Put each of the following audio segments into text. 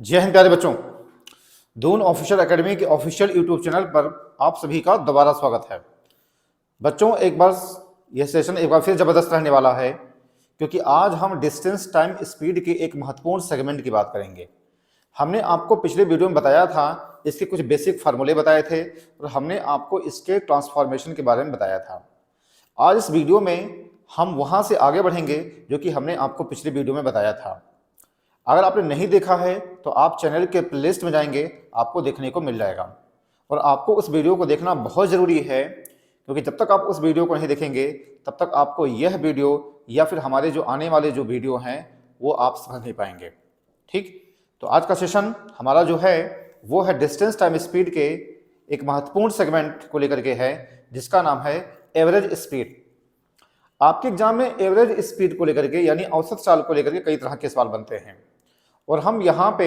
जय हिंद प्यारे बच्चों। दून ऑफिशियल एकेडमी के ऑफिशियल यूट्यूब चैनल पर आप सभी का दोबारा स्वागत है। बच्चों एक बार यह सेशन एक बार फिर ज़बरदस्त रहने वाला है, क्योंकि आज हम डिस्टेंस टाइम स्पीड के एक महत्वपूर्ण सेगमेंट की बात करेंगे। हमने आपको पिछले वीडियो में बताया था, इसके कुछ बेसिक फार्मूले बताए थे और हमने आपको इसके ट्रांसफॉर्मेशन के बारे में बताया था। आज इस वीडियो में हम वहाँ से आगे बढ़ेंगे जो कि हमने आपको पिछले वीडियो में बताया था। अगर आपने नहीं देखा है तो आप चैनल के प्लेलिस्ट में जाएंगे, आपको देखने को मिल जाएगा। और आपको उस वीडियो को देखना बहुत ज़रूरी है, क्योंकि जब तक आप उस वीडियो को नहीं देखेंगे तब तक आपको यह वीडियो या फिर हमारे जो आने वाले जो वीडियो हैं वो आप समझ नहीं पाएंगे। ठीक, तो आज का सेशन हमारा जो है वो है डिस्टेंस टाइम स्पीड के एक महत्वपूर्ण सेगमेंट को लेकर के है, जिसका नाम है एवरेज स्पीड। आपके एग्जाम में एवरेज स्पीड को लेकर के यानी औसत चाल को लेकर के कई तरह के सवाल बनते हैं, और हम यहाँ पे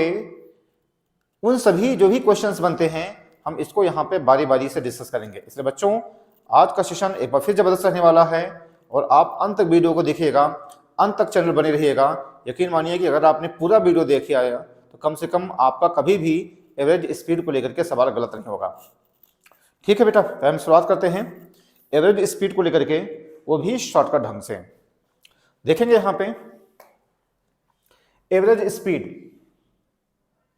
उन सभी जो भी क्वेश्चंस बनते हैं हम इसको यहाँ पे बारी बारी से डिस्कस करेंगे। इसलिए बच्चों आज का सेशन एक बार फिर जबरदस्त रहने वाला है और आप अंत तक वीडियो को देखिएगा, अंत तक चैनल बने रहिएगा। यकीन मानिए कि अगर आपने पूरा वीडियो देख आया तो कम से कम आपका कभी भी एवरेज स्पीड को लेकर के सवाल गलत नहीं होगा। ठीक है बेटा, तो हम शुरुआत करते हैं एवरेज स्पीड को लेकर के, वो भी शॉर्टकट ढंग से देखेंगे। यहाँ पे एवरेज स्पीड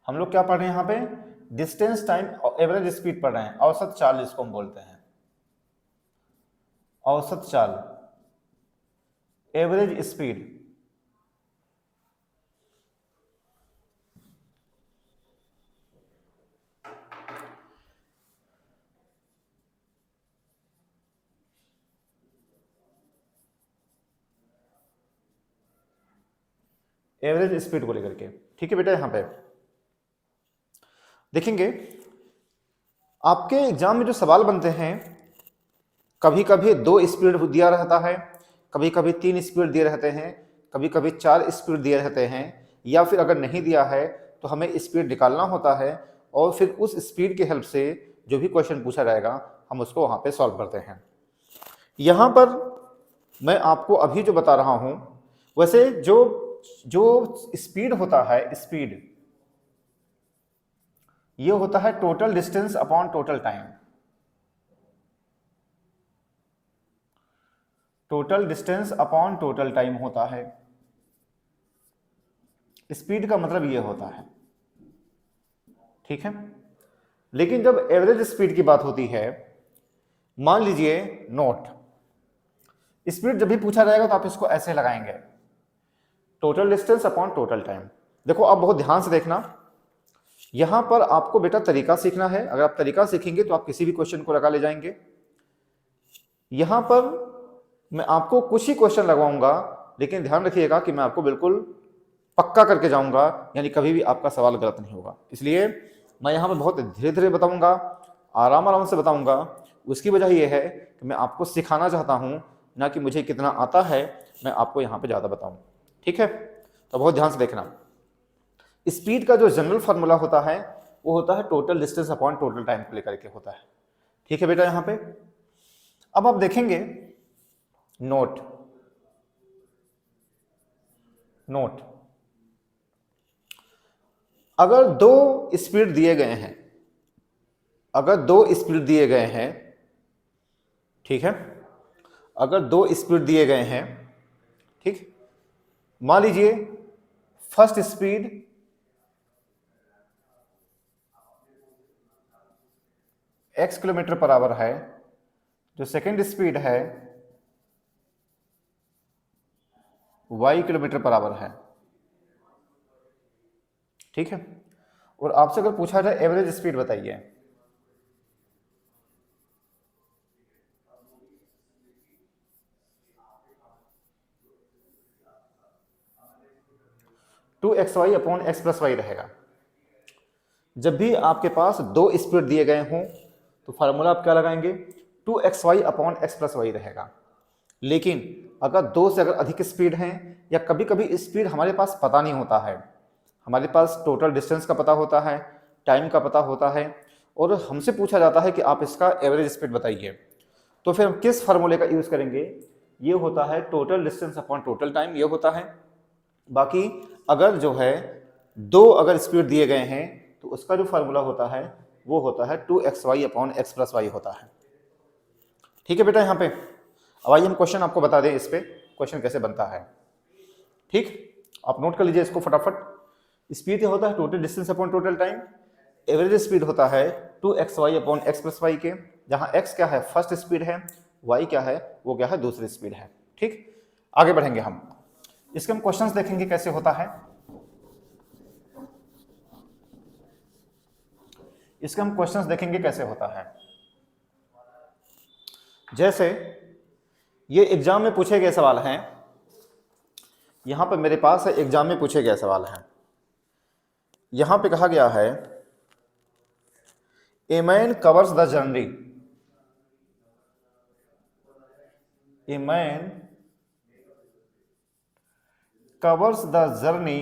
हम लोग क्या पढ़ रहे हैं, यहाँ पे डिस्टेंस टाइम एवरेज स्पीड पढ़ रहे हैं, औसत चाल जिसको हम बोलते हैं, औसत चाल एवरेज स्पीड। एवरेज स्पीड को लेकर के, ठीक है बेटा। यहां पे देखेंगे आपके एग्जाम में जो सवाल बनते हैं, कभी कभी 2 स्पीड दिया रहता है, कभी कभी 3 स्पीड दिए रहते हैं, कभी कभी 4 स्पीड दिए रहते हैं, या फिर अगर नहीं दिया है तो हमें स्पीड निकालना होता है और फिर उस स्पीड के हेल्प से जो भी क्वेश्चन पूछा जाएगा हम उसको वहां पे सॉल्व करते हैं। यहां पर मैं आपको अभी जो बता रहा हूं, वैसे जो स्पीड होता है, स्पीड ये होता है total distance upon total time. Total distance upon total time होता है। स्पीड का मतलब ये होता है, ठीक है। लेकिन जब एवरेज स्पीड की बात होती है, मान लीजिए नोट स्पीड जब भी पूछा जाएगा तो आप इसको ऐसे लगाएंगे, total distance upon total time. देखो आप बहुत ध्यान से देखना, यहां पर आपको बेटा तरीका सीखना है। अगर आप तरीका सीखेंगे तो आप किसी भी क्वेश्चन को लगा ले जाएंगे। यहां पर मैं आपको कुछ ही क्वेश्चन लगवाऊंगा, लेकिन ध्यान रखिएगा कि मैं आपको बिल्कुल पक्का करके जाऊंगा, यानी कभी भी आपका सवाल गलत नहीं होगा। इसलिए मैं यहां पर बहुत धीरे धीरे बताऊंगा, आराम आराम से बताऊंगा। उसकी वजह यह है कि मैं आपको सिखाना चाहता हूं, ना कि मुझे कितना आता है मैं आपको यहां पर ज्यादा बताऊं। ठीक है, तो बहुत ध्यान से देखना। स्पीड का जो जनरल फार्मूला होता है वो होता है total distance upon total time को लेकर के होता है। ठीक है बेटा। यहां पे अब आप देखेंगे नोट अगर 2 स्पीड दिए गए हैं, अगर 2 स्पीड दिए गए हैं, ठीक है, अगर 2 स्पीड दिए गए हैं, ठीक, मान लीजिए first speed x kilometre per hour है, जो सेकेंड स्पीड है y किलोमीटर पर आवर है, ठीक है। और आपसे अगर पूछा जाए एवरेज स्पीड बताइए, two x y upon x plus y रहेगा। जब भी आपके पास 2 स्पीड दिए गए हों तो फार्मूला आप क्या लगाएंगे, 2xy upon x plus y रहेगा। लेकिन अगर 2 से अगर अधिक स्पीड हैं, या कभी कभी स्पीड हमारे पास पता नहीं होता है, हमारे पास टोटल डिस्टेंस का पता होता है, टाइम का पता होता है, और हमसे पूछा जाता है कि आप इसका एवरेज स्पीड बताइए, तो फिर हम किस फार्मूले का यूज़ करेंगे, ये होता है total distance upon total time, ये होता है। बाकी अगर जो है दो अगर स्पीड दिए गए हैं तो उसका जो फार्मूला होता है वो होता है 2xy upon x plus Y होता है। ठीक है बेटा, यहाँ पे अब आइए हम क्वेश्चन आपको बता दें, इस पे क्वेश्चन कैसे बनता है। ठीक, आप नोट कर लीजिए इसको फटाफट। स्पीड क्या होता है? Total distance upon total time. Average speed होता है 2xy upon x plus Y के, जहाँ x क्या है? फर्स्ट स्पीड है, y क्या है? वो क्या है? दूसरी स्पीड है। ठीक, आगे बढ़ेंगे हम। इसके हम क्वेश्चंस देखेंगे कैसे होता है। इसके हम क्वेश्चंस देखेंगे कैसे होता है। जैसे ये एग्जाम में पूछे गए सवाल हैं, यहां पर मेरे पास है एग्जाम में पूछे गए सवाल हैं। यहां पे कहा गया है a man covers the journey, A man covers the journey,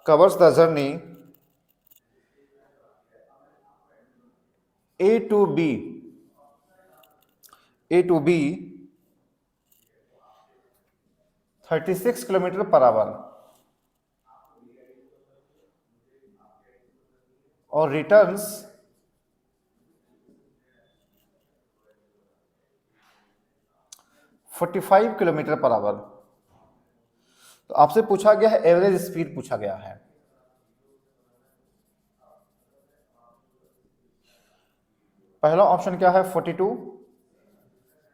covers the journey A to B, A to B 36 kilometre per our और रिटर्न्स 45 किलोमीटर पर आवर। तो आपसे पूछा गया है एवरेज स्पीड पूछा गया है। पहला ऑप्शन क्या है? 42,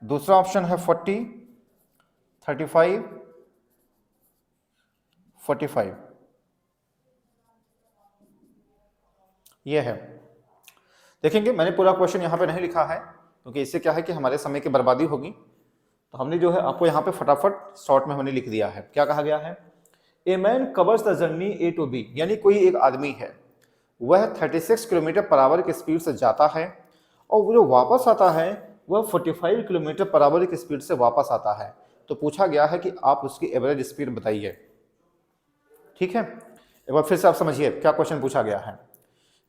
दूसरा ऑप्शन है 40, 35, 45, ये है। देखेंगे, मैंने पूरा क्वेश्चन यहाँ पे नहीं लिखा है क्योंकि इससे क्या है कि हमारे समय की बर्बादी होगी, तो हमने जो है आपको यहाँ पे फटाफट शॉर्ट में हमने लिख दिया है। क्या कहा गया है? A man covers the journey A to B, यानी कोई एक आदमी है, वह 36 किलोमीटर पर आवर की स्पीड से जाता है और वो जो वापस आता है वह 45 किलोमीटर पर आवर की स्पीड से वापस आता है। तो पूछा गया है कि आप उसकी एवरेज स्पीड बताइए। ठीक है, एक बार फिर से आप समझिए क्या क्वेश्चन पूछा गया है।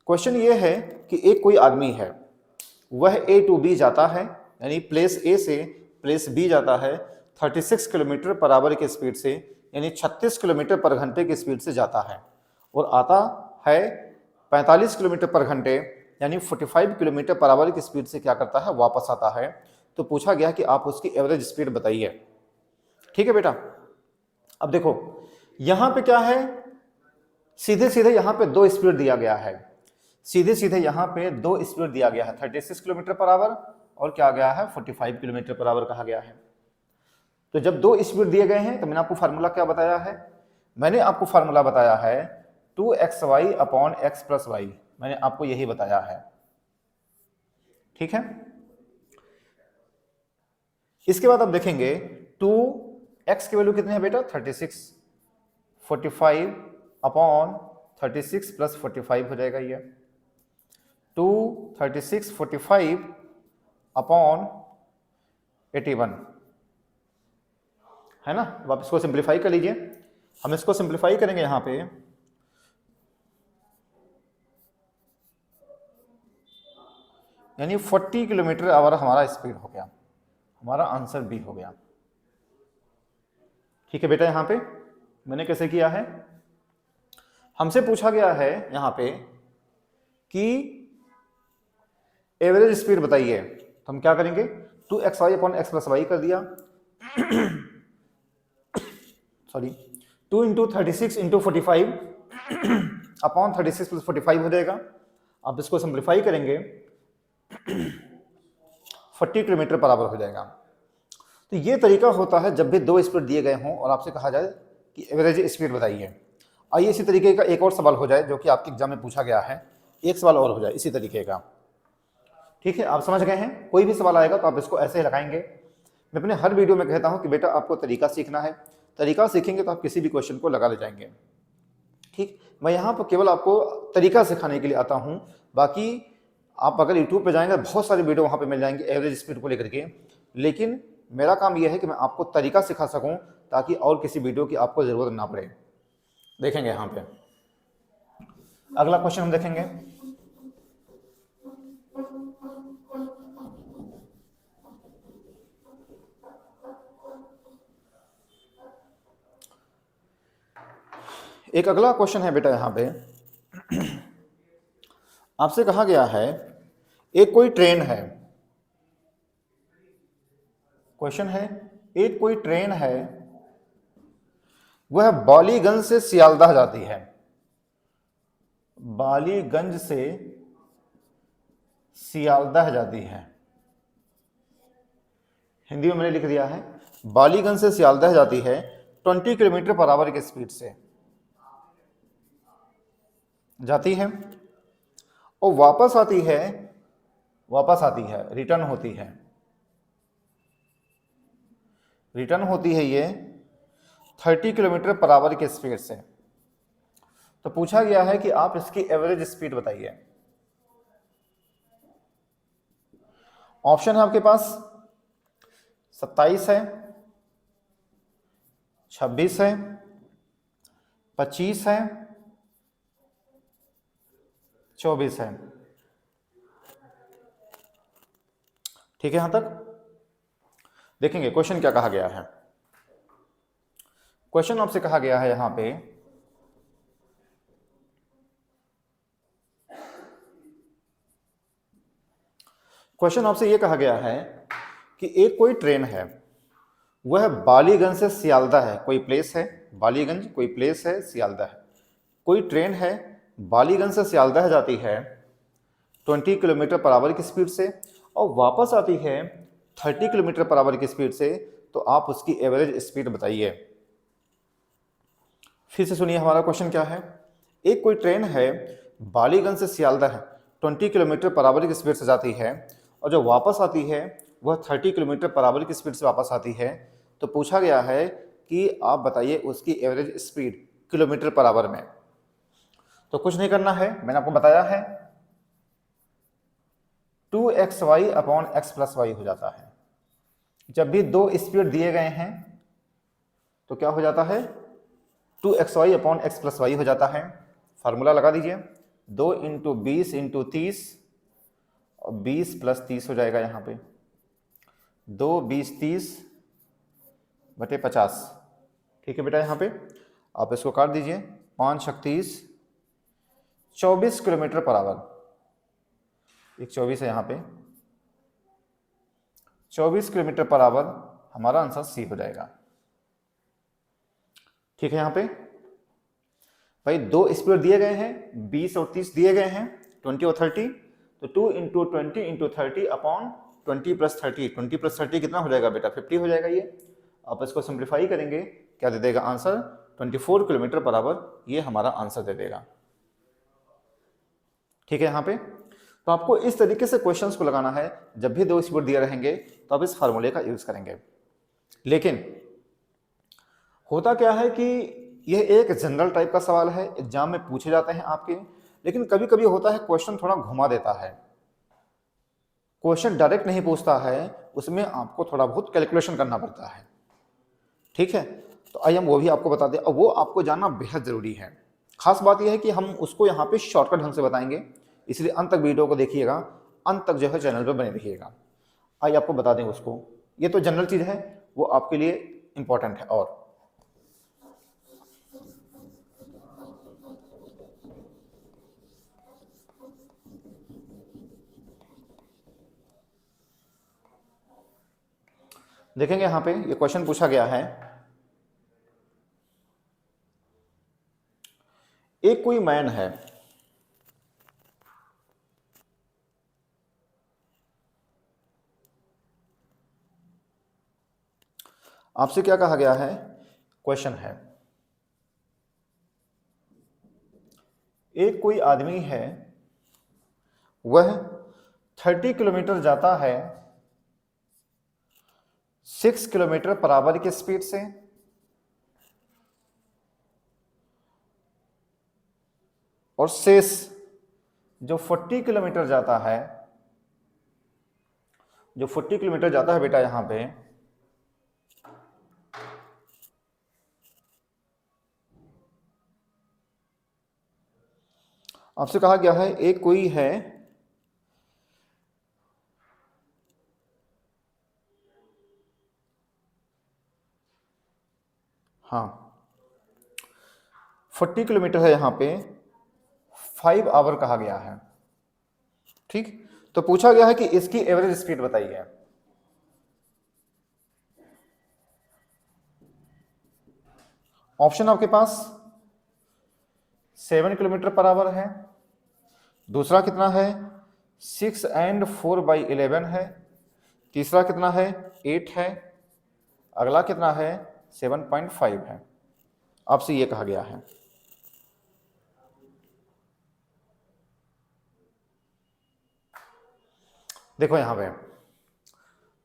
क्वेश्चन ये है कि एक कोई आदमी है, वह ए टू बी जाता है, यानी प्लेस ए से प्लेस बी जाता है 36 किलोमीटर पर आवर की स्पीड से, यानी 36 किलोमीटर पर घंटे की स्पीड से जाता है, और आता है 45 किलोमीटर पर घंटे यानी 45 किलोमीटर पर आवर की स्पीड से क्या करता है? वापस आता है। तो पूछा गया कि आप उसकी एवरेज स्पीड बताइए। ठीक है बेटा, अब देखो यहां पे क्या है, सीधे सीधे यहां पे दो स्पीड दिया गया है, सीधे सीधे यहां पे दो स्पीड दिया गया है, 36 किलोमीटर पर आवर और क्या गया है? 45 किलोमीटर पर आवर कहा गया है। तो जब दो स्पीड दिए गए हैं तो मैंने आपको फार्मूला क्या बताया है? मैंने आपको फार्मूला बताया है 2xy upon x plus Y, मैंने आपको यही बताया है। ठीक है, इसके बाद आप देखेंगे 2x की वैल्यू कितनी है बेटा? 36, 45 अपॉन 36 प्लस 45 हो जाएगा ये 236 45 अपॉन 81, है ना। अब आप इसको सिंप्लीफाई कर लीजिए, हम इसको सिंप्लीफाई करेंगे यहां पे, यानी 40 किलोमीटर आवर हमारा स्पीड हो गया, हमारा आंसर बी हो गया। ठीक है बेटा, यहां पे मैंने कैसे किया है, हमसे पूछा गया है यहां पे कि एवरेज स्पीड बताइए, तो हम क्या करेंगे? 2xy upon x plus Y कर दिया sorry 2 into 36 into 45 upon 36 plus 45 हो जाएगा। आप इसको सिंप्लीफाई करेंगे 40 किलोमीटर पर आवर हो जाएगा। तो ये तरीका होता है जब भी दो स्पीड दिए गए हों और आपसे कहा जाए कि एवरेज स्पीड बताइए। आइए इसी तरीके का एक और सवाल हो जाए जो कि आपके एग्जाम में पूछा गया है, एक सवाल और हो जाए इसी तरीके का। ठीक है, आप समझ गए हैं? कोई भी सवाल आएगा तो आप इसको ऐसे ही लगाएंगे। मैं अपने हर वीडियो में कहता हूं कि बेटा आपको तरीका सीखना है, तरीका सीखेंगे तो आप किसी भी क्वेश्चन को लगा ले जाएंगे। ठीक, मैं यहाँ पर केवल आपको तरीका सिखाने के लिए आता हूँ, बाकी आप अगर यूट्यूब पे जाएंगे बहुत सारे वीडियो वहाँ पे मिल जाएंगे एवरेज स्पीड को लेकर के, लेकिन मेरा काम यह है कि मैं आपको तरीका सिखा सकूँ ताकि और किसी वीडियो की आपको ज़रूरत ना पड़े। देखेंगे यहाँ पे अगला क्वेश्चन हम देखेंगे। एक अगला क्वेश्चन है बेटा, यहाँ पे आपसे कहा गया है एक कोई ट्रेन है, क्वेश्चन है एक कोई ट्रेन है, वह बालीगंज से सियालदह जाती है, बालीगंज से सियालदह जाती है। हिंदी में मैंने लिख दिया है, बालीगंज से सियालदह जाती है 20 किलोमीटर पर आवर की स्पीड से जाती है और वापस आती है, रिटर्न होती है, ये 30 किलोमीटर पर आवर की स्पीड से। तो पूछा गया है कि आप इसकी एवरेज स्पीड बताइए। ऑप्शन है आपके पास 27 है, 26 है, 25 है, 24 है। ठीक है, यहां तक देखेंगे क्वेश्चन क्या कहा गया है। क्वेश्चन आपसे कहा गया है यहां पे, क्वेश्चन आपसे यह कहा गया है कि एक कोई ट्रेन है, वह बालीगंज से सियालदह है, कोई प्लेस है बालीगंज, कोई प्लेस है सियालदह है, कोई ट्रेन है बालीगंज से सियालदह जाती है 20 किलोमीटर पर आवर की स्पीड से और वापस आती है 30 किलोमीटर पर आवर की स्पीड से। तो आप उसकी एवरेज स्पीड बताइए। फिर से सुनिए हमारा क्वेश्चन क्या है। एक कोई ट्रेन है बालीगंज से सियालदह 20 किलोमीटर पर आवर की स्पीड से जाती है और जो वापस आती है वह 30 किलोमीटर पर आवर की स्पीड से वापस आती है। तो पूछा गया है कि आप बताइए उसकी average speed kilometre per our में। तो कुछ नहीं करना है, मैंने आपको बताया है 2xy upon x plus Y हो जाता है। जब भी दो स्पीड दिए गए हैं तो क्या हो जाता है, 2xy upon x plus Y हो जाता है। फार्मूला लगा दीजिए, 2 इंटू 20 इंटू 30 और 20 प्लस 30 हो जाएगा यहाँ पे, 2 20 30 बटे 50। ठीक है बेटा, यहाँ पे आप इसको काट दीजिए, 5 छक 30, 24 किलोमीटर पर आवर, एक 24 है यहाँ पे, 24 किलोमीटर पर आवर हमारा आंसर सी हो जाएगा। ठीक है, यहाँ पे भाई दो स्पीड दिए गए हैं, 20 और 30 दिए गए हैं, 20 और 30, तो 2 into 20 into 30 upon 20 plus 30, 20 plus 30 कितना हो जाएगा बेटा, 50 हो जाएगा। ये आप इसको सिंप्लीफाई करेंगे, क्या दे देगा आंसर, 24 किलोमीटर पर आवर, ये हमारा आंसर दे देगा। ठीक है, यहाँ पे तो आपको इस तरीके से क्वेश्चंस को लगाना है। जब भी दो स्पीड दिए रहेंगे तो आप इस फार्मूले का यूज करेंगे। लेकिन होता क्या है कि यह एक जनरल टाइप का सवाल है, एग्जाम में पूछे जाते हैं आपके, लेकिन कभी कभी होता है क्वेश्चन थोड़ा घुमा देता है, क्वेश्चन डायरेक्ट नहीं पूछता है, उसमें आपको थोड़ा बहुत कैलकुलेशन करना पड़ता है। ठीक है, तो आइए हम वो भी आपको बता दें, और वो आपको जानना बेहद जरूरी है। खास बात यह है कि हम उसको यहाँ पे शॉर्टकट ढंग से बताएंगे, इसलिए अंत तक वीडियो को देखिएगा, अंत तक जो है चैनल पर बने रहिएगा। आइए आपको बता दें उसको, ये तो जनरल चीज है, वो आपके लिए इंपॉर्टेंट है। और देखेंगे यहां पे ये क्वेश्चन पूछा गया है, एक कोई मैन है, आपसे क्या कहा गया है, क्वेश्चन है एक कोई आदमी है, वह 30 किलोमीटर जाता है 6 किलोमीटर पर आवर की स्पीड से और शेष जो 40 किलोमीटर जाता है, जो 40 किलोमीटर जाता है बेटा यहां पे, आपसे कहा गया है एक कोई है, हाँ 40 किलोमीटर है, यहाँ पे 5 आवर कहा गया है। ठीक, तो पूछा गया है कि इसकी एवरेज स्पीड बताइए। ऑप्शन आपके पास 7 किलोमीटर पर आवर है, दूसरा कितना है 6 and 4/11 है, तीसरा कितना है 8 है, अगला कितना है 7.5 है। आपसे ये कहा गया है। देखो यहां पे,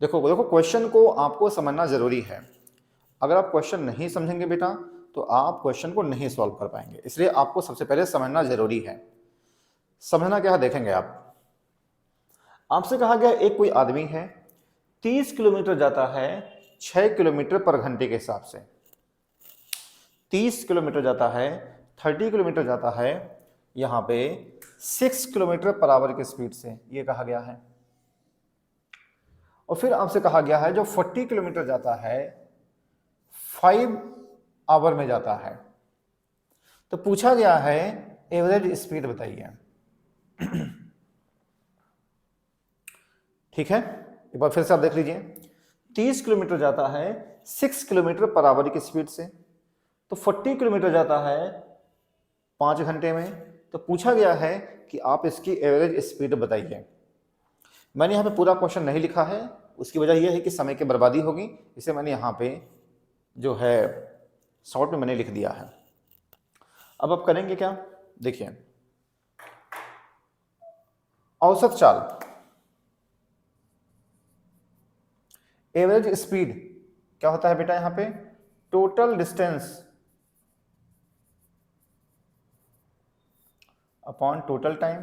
देखो देखो क्वेश्चन को आपको समझना जरूरी है। अगर आप क्वेश्चन नहीं समझेंगे बेटा तो आप क्वेश्चन को नहीं सॉल्व कर पाएंगे, इसलिए आपको सबसे पहले समझना जरूरी है। समझना क्या है देखेंगे आप। आपसे कहा गया एक कोई आदमी है 30 किलोमीटर जाता है 6 किलोमीटर पर घंटे के हिसाब से, 30 किलोमीटर जाता है, 30 किलोमीटर जाता है, यहां पे 6 किलोमीटर पर आवर की स्पीड से, ये कहा गया है। और फिर आपसे कहा गया है जो 40 किलोमीटर जाता है 5 आवर में जाता है। तो पूछा गया है एवरेज स्पीड बताइए। ठीक है, एक बार फिर से आप देख लीजिए। 30 किलोमीटर जाता है 6 किलोमीटर पर आवर की स्पीड से, तो 40 किलोमीटर जाता है 5 घंटे में। तो पूछा गया है कि आप इसकी एवरेज स्पीड बताइए। मैंने यहाँ पे पूरा क्वेश्चन नहीं लिखा है, उसकी वजह यह है कि समय की बर्बादी होगी, इसे मैंने यहाँ पे जो है शॉर्ट में मैंने लिख दिया है। अब आप करेंगे क्या, देखिए औसत चाल, एवरेज स्पीड क्या होता है बेटा, यहां पे total distance upon total time,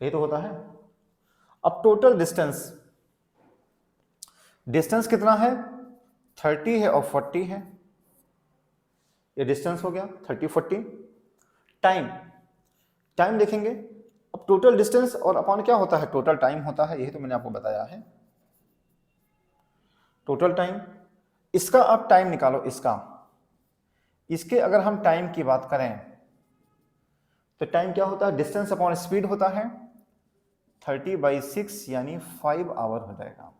यही तो होता है। अब टोटल डिस्टेंस, डिस्टेंस कितना है 30 है और 40 है, ये डिस्टेंस हो गया 30 40। टाइम, टाइम देखेंगे। अब टोटल डिस्टेंस और अपॉन क्या होता है, टोटल टाइम होता है, यही तो मैंने आपको बताया है, टोटल टाइम। इसका आप टाइम निकालो, इसके अगर हम टाइम की बात करें तो टाइम क्या होता है, डिस्टेंस अपॉन स्पीड होता है, 30/6 यानी 5 आवर हो जाएगा।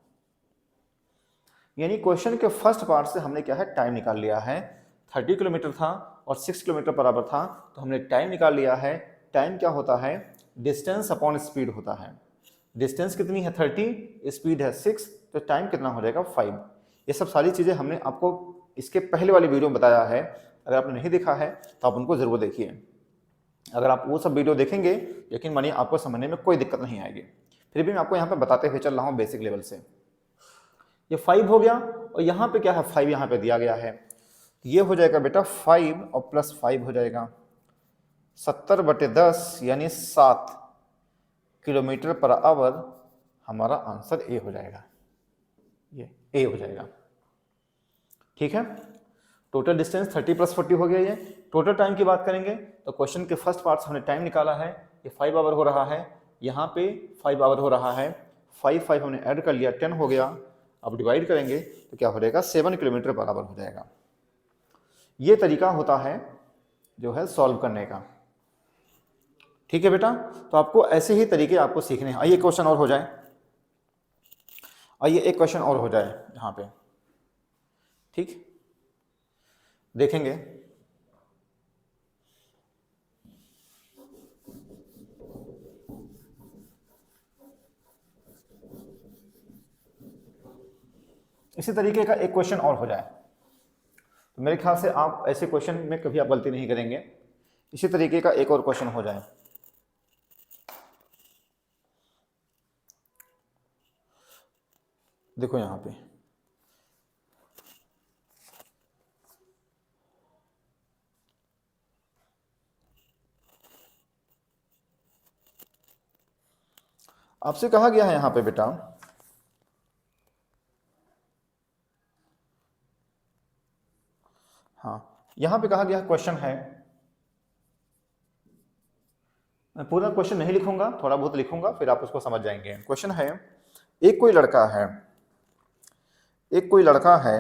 यानी क्वेश्चन के फर्स्ट पार्ट से हमने क्या है टाइम निकाल लिया है। 30 किलोमीटर था और 6 किलोमीटर पर आवर था, तो हमने टाइम निकाल लिया है। टाइम क्या होता है, डिस्टेंस अपॉन स्पीड होता है। डिस्टेंस कितनी है 30, स्पीड है 6, तो टाइम कितना हो जाएगा 5। ये सब सारी चीज़ें हमने आपको इसके पहले वाली वीडियो में बताया है, अगर आपने नहीं देखा है तो आप उनको ज़रूर देखिए। अगर आप वो सब वीडियो देखेंगे यकीन मानिए आपको समझने में कोई दिक्कत नहीं आएगी। फिर भी मैं आपको यहाँ पे बताते हुए चल रहा हूँ बेसिक लेवल से। ये 5 हो गया और यहाँ पे क्या है 5 यहाँ पे दिया गया है, ये हो जाएगा बेटा 5 और प्लस 5 हो जाएगा 70/10 यानी 7 किलोमीटर पर आवर। हमारा आंसर ए हो जाएगा, ये ए हो जाएगा। ठीक है, टोटल डिस्टेंस 30 + 40 हो गया। ये टोटल टाइम की बात करेंगे तो क्वेश्चन के फर्स्ट पार्ट से हमने टाइम निकाला है, ये 5 आवर हो रहा है, यहाँ पे 5 आवर हो रहा है, 5 हमने ऐड कर लिया 10 हो गया। अब डिवाइड करेंगे तो क्या हो जाएगा 7 किलोमीटर पर आवर हो जाएगा। ये तरीका होता है जो है सॉल्व करने का। ठीक है बेटा, तो आपको ऐसे ही तरीके आपको सीखने हैं। आइए क्वेश्चन और हो जाए, आइए एक क्वेश्चन और हो जाए यहाँ पे। ठीक, देखेंगे। इसी तरीके का एक क्वेश्चन और हो जाए, तो मेरे ख्याल से आप ऐसे क्वेश्चन में कभी आप गलती नहीं करेंगे। इसी तरीके का एक और क्वेश्चन हो जाए। देखो यहां पे आपसे कहा गया है यहां पे बेटा हाँ, यहां पे कहा गया क्वेश्चन है, मैं पूरा क्वेश्चन नहीं लिखूंगा, थोड़ा बहुत लिखूंगा, फिर आप उसको समझ जाएंगे। क्वेश्चन है, एक कोई लड़का है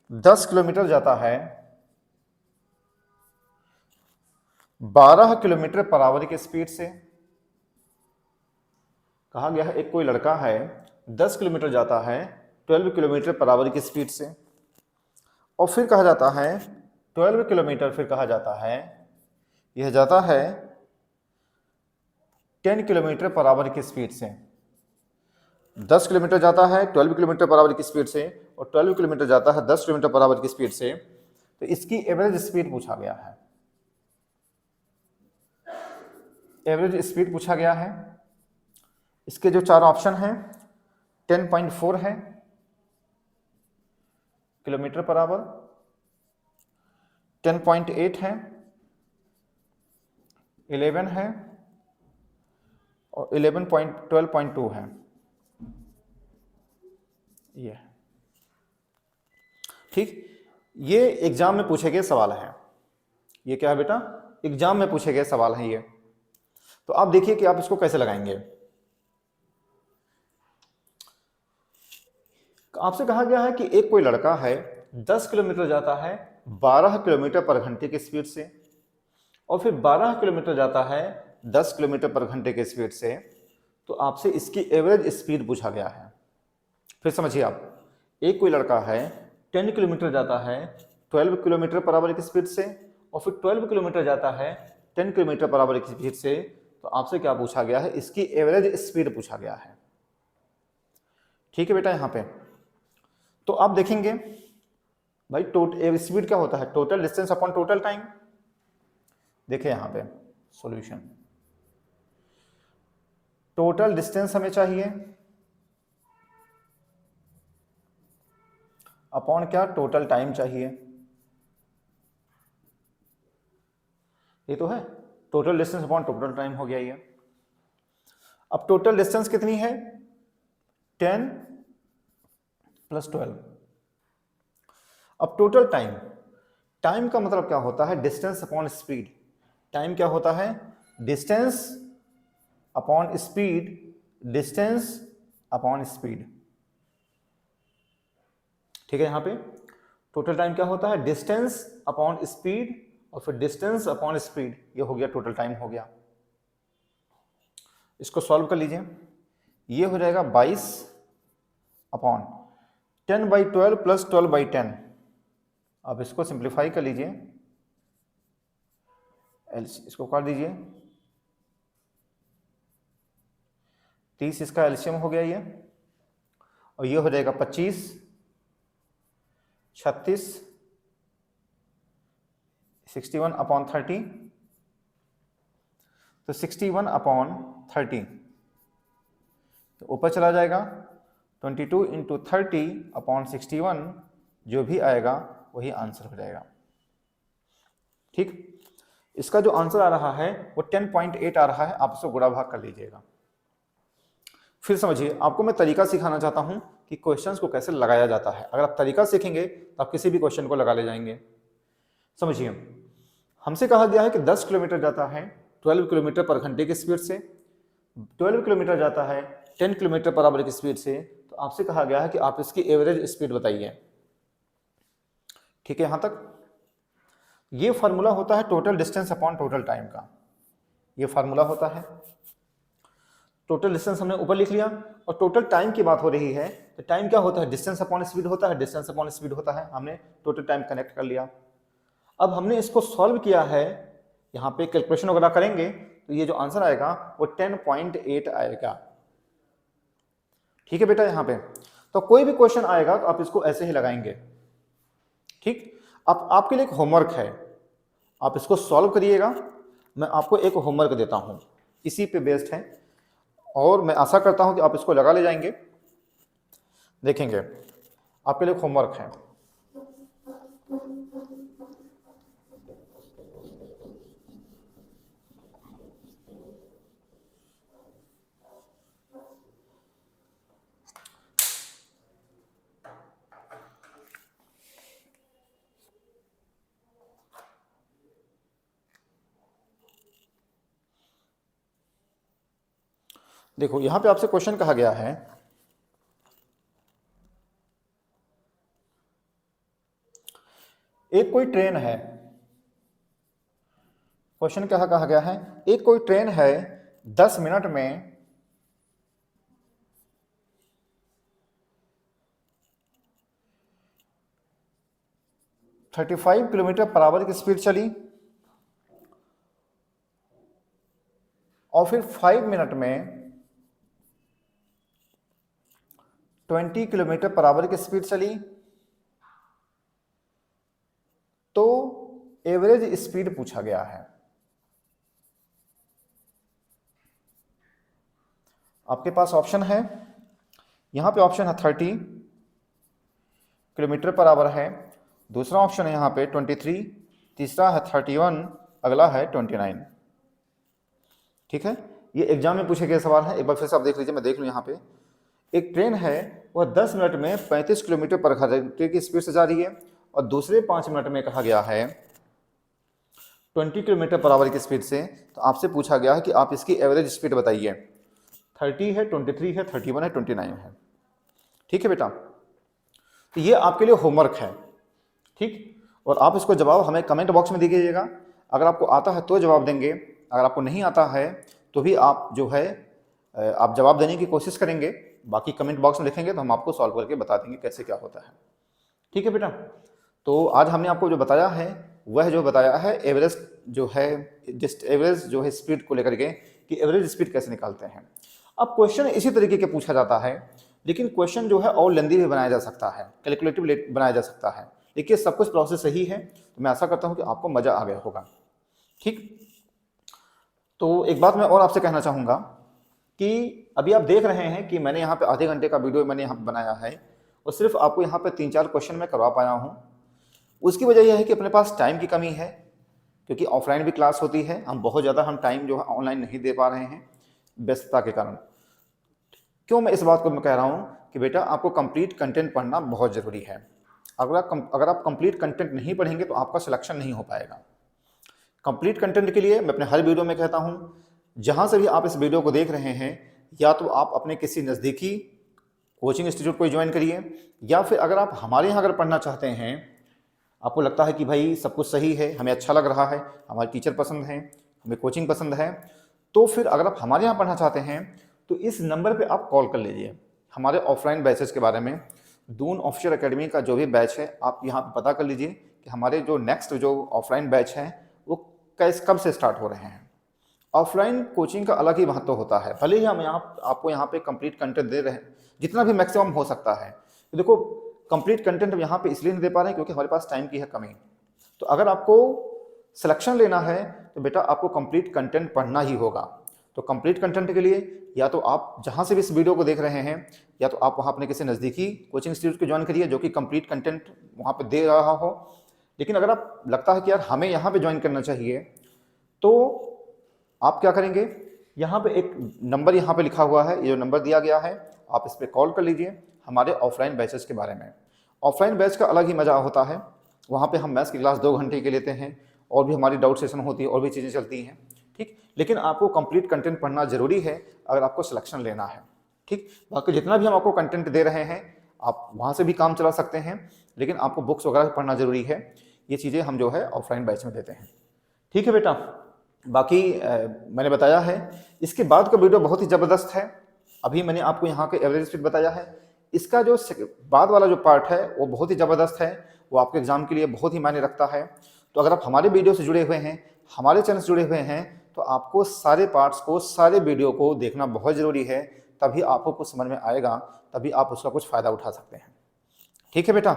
10 किलोमीटर जाता है 12 किलोमीटर पर आवर की स्पीड से, कहा गया है एक कोई लड़का है 10 किलोमीटर जाता है 12 किलोमीटर पर आवर की स्पीड से, और फिर कहा जाता है 12 किलोमीटर, फिर कहा जाता है यह जाता है 10 किलोमीटर पर आवर की स्पीड से। 10 किलोमीटर जाता है 12 किलोमीटर पर आवर की स्पीड से, और 12 किलोमीटर जाता है 10 किलोमीटर पर आवर की स्पीड से, तो इसकी एवरेज स्पीड पूछा गया है। एवरेज स्पीड पूछा गया है। इसके जो चार ऑप्शन हैं 10.4 है किलोमीटर पर आवर, 10.8 है, 11 है, और 12.2 है। ये ठीक, ये एग्जाम में पूछे गए सवाल है। ये क्या है बेटा? एग्जाम में पूछे गए सवाल हैं ये। तो आप देखिए कि आप इसको कैसे लगाएंगे। आपसे कहा गया है कि एक कोई लड़का है 10 किलोमीटर जाता है 12 किलोमीटर पर घंटे की स्पीड से, और फिर 12 किलोमीटर जाता है 10 किलोमीटर पर घंटे की स्पीड से, तो आपसे इसकी एवरेज स्पीड पूछा गया है। फिर समझिए आप, एक कोई लड़का है 10 किलोमीटर जाता है 12 किलोमीटर पर आवर की स्पीड से, और फिर 12 किलोमीटर जाता है 10 किलोमीटर पर आवर की स्पीड से, तो आपसे क्या पूछा गया है? इसकी एवरेज स्पीड पूछा गया है। ठीक है बेटा, यहां पे तो आप देखेंगे भाई स्पीड क्या होता है? Total distance upon total time. देखिए यहां पे सॉल्यूशन, टोटल डिस्टेंस हमें चाहिए अपॉन क्या? टोटल टाइम चाहिए। ये तो है, total distance upon total time हो गया ये। अब टोटल डिस्टेंस कितनी है? 10 + 12। अब टोटल टाइम, टाइम का मतलब क्या होता है? Distance upon speed. टाइम क्या होता है? Distance upon speed, distance upon speed. ठीक है, यहां पे टोटल टाइम क्या होता है? डिस्टेंस अपॉन स्पीड, और फिर डिस्टेंस अपॉन स्पीड, ये हो गया टोटल टाइम हो गया। इसको सॉल्व कर लीजिए, ये हो जाएगा 22 अपॉन 10/12 + 12/10। अब इसको सिंप्लीफाई कर लीजिए, इसको कर दीजिए, 30 इसका एलसीएम हो गया ये, और ये हो जाएगा 25, 36, 61 अपॉन 30, तो 61 अपॉन 30 तो ऊपर चला जाएगा, 22 × 30 अपॉन 61, जो भी आएगा वही आंसर हो जाएगा। ठीक, इसका जो आंसर आ रहा है वो 10.8 आ रहा है, आप इसको गुणा भाग कर लीजिएगा। फिर समझिए, आपको मैं तरीका सिखाना चाहता हूं कि क्वेश्चंस को कैसे लगाया जाता है। अगर आप तरीका सीखेंगे तो आप किसी भी क्वेश्चन को लगा ले जाएंगे। समझिए, हमसे कहा गया है कि 10 किलोमीटर जाता है 12 किलोमीटर पर घंटे की स्पीड से, 12 किलोमीटर जाता है 10 किलोमीटर पर आवर की स्पीड से, तो आपसे कहा गया है कि आप इसकी एवरेज स्पीड बताइए। ठीक है, यहां तक ये फार्मूला होता है total distance upon total time का। ये फार्मूला होता है, टोटल डिस्टेंस हमने ऊपर लिख लिया, और टोटल टाइम की बात हो रही है तो टाइम क्या होता है? डिस्टेंस अपॉन स्पीड होता है, डिस्टेंस अपॉन स्पीड होता है। हमने टोटल टाइम कनेक्ट कर लिया। अब हमने इसको सॉल्व किया है, यहाँ पे कैलकुलेशन वगैरह करेंगे तो ये जो आंसर आएगा वो 10.8 आएगा। ठीक है बेटा, यहाँ पे तो कोई भी क्वेश्चन आएगा तो आप इसको ऐसे ही लगाएंगे। ठीक, अब आपके लिए एक होमवर्क है, आप इसको सॉल्व करिएगा। मैं आपको एक होमवर्क देता हूं, इसी पे बेस्ड है, और मैं आशा करता हूं कि आप इसको लगा ले जाएंगे। देखेंगे, आपके लिए होमवर्क है। देखो, यहां पे आपसे क्वेश्चन कहा गया है, एक कोई ट्रेन है क्वेश्चन क्या कहा गया है, एक कोई ट्रेन है 10 मिनट में 35 किलोमीटर पर आवर की स्पीड चली और फिर 5 मिनट में 20 किलोमीटर पर आवर की स्पीड चली, तो एवरेज स्पीड पूछा गया है। आपके पास ऑप्शन है, यहां पे ऑप्शन है 30 किलोमीटर पर आवर है, दूसरा ऑप्शन है यहां पे 23, तीसरा है 31, अगला है 29। ठीक है, ये एग्जाम में पूछे गए सवाल है, एक बार फिर से आप देख लीजिए, मैं देख लूँ यहाँ पे। एक ट्रेन है वह 10 मिनट में 35 किलोमीटर पर घंटे की स्पीड से जा रही है और दूसरे 5 मिनट में कहा गया है 20 किलोमीटर पर आवर की स्पीड से। तो आपसे पूछा गया है कि आप इसकी एवरेज स्पीड बताइए। 30 है, 23 है, 31 है, 29 है। ठीक है बेटा, तो ये आपके लिए होमवर्क है। ठीक, और आप इसको जवाब हमें कमेंट बॉक्स में दीजिएगा। अगर आपको आता है तो जवाब देंगे, अगर आपको नहीं आता है तो भी आप जो है आप जवाब देने की कोशिश करेंगे। बाकी कमेंट बॉक्स में लिखेंगे तो हम आपको सॉल्व करके बता देंगे कैसे क्या होता है। ठीक है बेटा, तो आज हमने आपको जो बताया है वह जो बताया है एवरेज जो है, जस्ट एवरेज जो है स्पीड को लेकर के कि एवरेज स्पीड कैसे निकालते हैं। अब क्वेश्चन इसी तरीके के पूछा जाता है, लेकिन क्वेश्चन जो है और लेंदी भी बनाया जा सकता है, कैलकुलेटिव बनाया जा सकता है। देखिए सब कुछ प्रोसेस सही है, तो मैं आशा करता हूँ कि आपको मजा आ गया होगा। ठीक, तो एक बात मैं और आपसे कहना चाहूँगा कि अभी आप देख रहे हैं कि मैंने यहाँ पे आधे घंटे का वीडियो मैंने यहाँ पे बनाया है और सिर्फ आपको यहाँ पे 3-4 क्वेश्चन मैं करवा पाया हूँ। उसकी वजह यह है कि अपने पास टाइम की कमी है, क्योंकि ऑफलाइन भी क्लास होती है, हम बहुत ज़्यादा हम टाइम जो है ऑनलाइन नहीं दे पा रहे हैं व्यस्तता के कारण। क्यों मैं इस बात को मैं कह रहा हूँ कि बेटा आपको कंप्लीट कंटेंट पढ़ना बहुत ज़रूरी है। अगर आप कंप्लीट कंटेंट नहीं पढ़ेंगे तो आपका सिलेक्शन नहीं हो पाएगा। कंप्लीट कंटेंट के लिए मैं अपने हर वीडियो में कहता हूँ, जहाँ से भी आप इस वीडियो को देख रहे हैं, या तो आप अपने किसी नज़दीकी कोचिंग इंस्टीट्यूट को ज्वाइन करिए, या फिर अगर आप हमारे यहाँ अगर पढ़ना चाहते हैं, आपको लगता है कि भाई सब कुछ सही है, हमें अच्छा लग रहा है, हमारे टीचर पसंद हैं, हमें कोचिंग पसंद है, तो फिर अगर आप हमारे यहाँ पढ़ना चाहते हैं तो इस नंबर पे आप कॉल कर लीजिए। हमारे ऑफलाइन बैचेस के बारे में, दून ऑफिशियल एकेडमी का जो भी बैच है आप यहाँ पे पता कर लीजिए कि हमारे जो नेक्स्ट जो ऑफलाइन बैच हैं वो कब से स्टार्ट हो रहे हैं। ऑफलाइन कोचिंग का अलग ही महत्व होता है, भले ही हम आपको यहाँ पे कंप्लीट कंटेंट दे रहे हैं जितना भी मैक्सिमम हो सकता है। तो देखो कंप्लीट कंटेंट हम यहाँ पे इसलिए नहीं दे पा रहे हैं क्योंकि हमारे पास टाइम की है कमी। तो अगर आपको सिलेक्शन लेना है तो बेटा आपको कंप्लीट कंटेंट पढ़ना ही होगा। तो कंप्लीट कंटेंट के लिए या तो आप जहाँ से भी इस वीडियो को देख रहे हैं, या तो आप वहाँ अपने किसी नज़दीकी कोचिंग इंस्टीट्यूट को ज्वाइन करिए जो कि कंप्लीट कंटेंट वहाँ पे दे रहा हो। लेकिन अगर आप लगता है कि यार हमें यहाँ पे ज्वाइन करना चाहिए, तो आप क्या करेंगे, यहाँ पे एक नंबर यहाँ पे लिखा हुआ है, ये जो नंबर दिया गया है आप इस पर कॉल कर लीजिए हमारे ऑफलाइन बैचेस के बारे में। ऑफलाइन बैच का अलग ही मज़ा होता है, वहाँ पे हम मैथ्स की क्लास 2 घंटे की लेते हैं और भी हमारी डाउट सेशन होती है और भी चीज़ें चलती हैं। ठीक, लेकिन आपको कंप्लीट कंटेंट पढ़ना जरूरी है अगर आपको सिलेक्शन लेना है। ठीक, बाकी जितना भी हम आपको कंटेंट दे रहे हैं आप वहाँ से भी काम चला सकते हैं, लेकिन आपको बुक्स वगैरह पढ़ना जरूरी है। ये चीज़ें हम जो है ऑफलाइन बैच में देते हैं। ठीक है बेटा, बाकी मैंने बताया है, इसके बाद का वीडियो बहुत ही ज़बरदस्त है। अभी मैंने आपको यहाँ के एवरेज स्पीड बताया है, इसका जो बाद वाला जो पार्ट है वो बहुत ही ज़बरदस्त है, वो आपके एग्जाम के लिए बहुत ही मायने रखता है। तो अगर आप हमारे वीडियो से जुड़े हुए हैं, हमारे चैनल से जुड़े हुए हैं, तो आपको सारे पार्ट्स को, सारे वीडियो को देखना बहुत ज़रूरी है, तभी आपको कुछ समझ में आएगा, तभी आप उसका कुछ फ़ायदा उठा सकते हैं। ठीक है बेटा,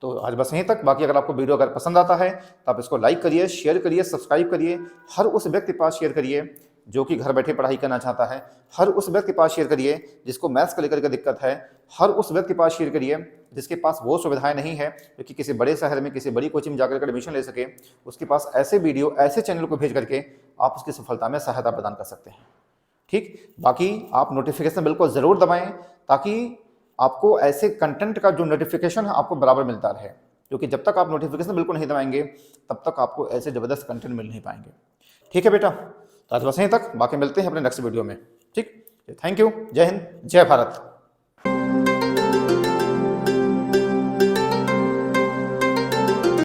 तो आज बस यहीं तक। बाकी अगर आपको वीडियो अगर पसंद आता है तो आप इसको लाइक करिए, शेयर करिए, सब्सक्राइब करिए, हर उस व्यक्ति के पास शेयर करिए जो कि घर बैठे पढ़ाई करना चाहता है, हर उस व्यक्ति के पास शेयर करिए जिसको मैथ्स को लेकर के दिक्कत है, हर उस व्यक्ति के पास शेयर करिए जिसके पास वो सुविधाएं नहीं है क्योंकि किसी बड़े शहर में किसी बड़ी कोचिंग जाकर के एडमिशन ले सके, उसके पास ऐसे वीडियो, ऐसे चैनल को भेज करके आप उसकी सफलता में सहायता प्रदान कर सकते हैं। ठीक, बाकी आप नोटिफिकेशन बिल्कुल ज़रूर दबाएं ताकि आपको ऐसे कंटेंट का जो नोटिफिकेशन है आपको बराबर मिलता रहे, क्योंकि जब तक आप नोटिफिकेशन बिल्कुल नहीं दबाएंगे तब तक आपको ऐसे ज़बरदस्त कंटेंट मिल नहीं पाएंगे। ठीक है बेटा, तो आज बस यहीं तक, बाकी मिलते हैं अपने नेक्स्ट वीडियो में। ठीक, थैंक यू, जय हिंद, जय भारत।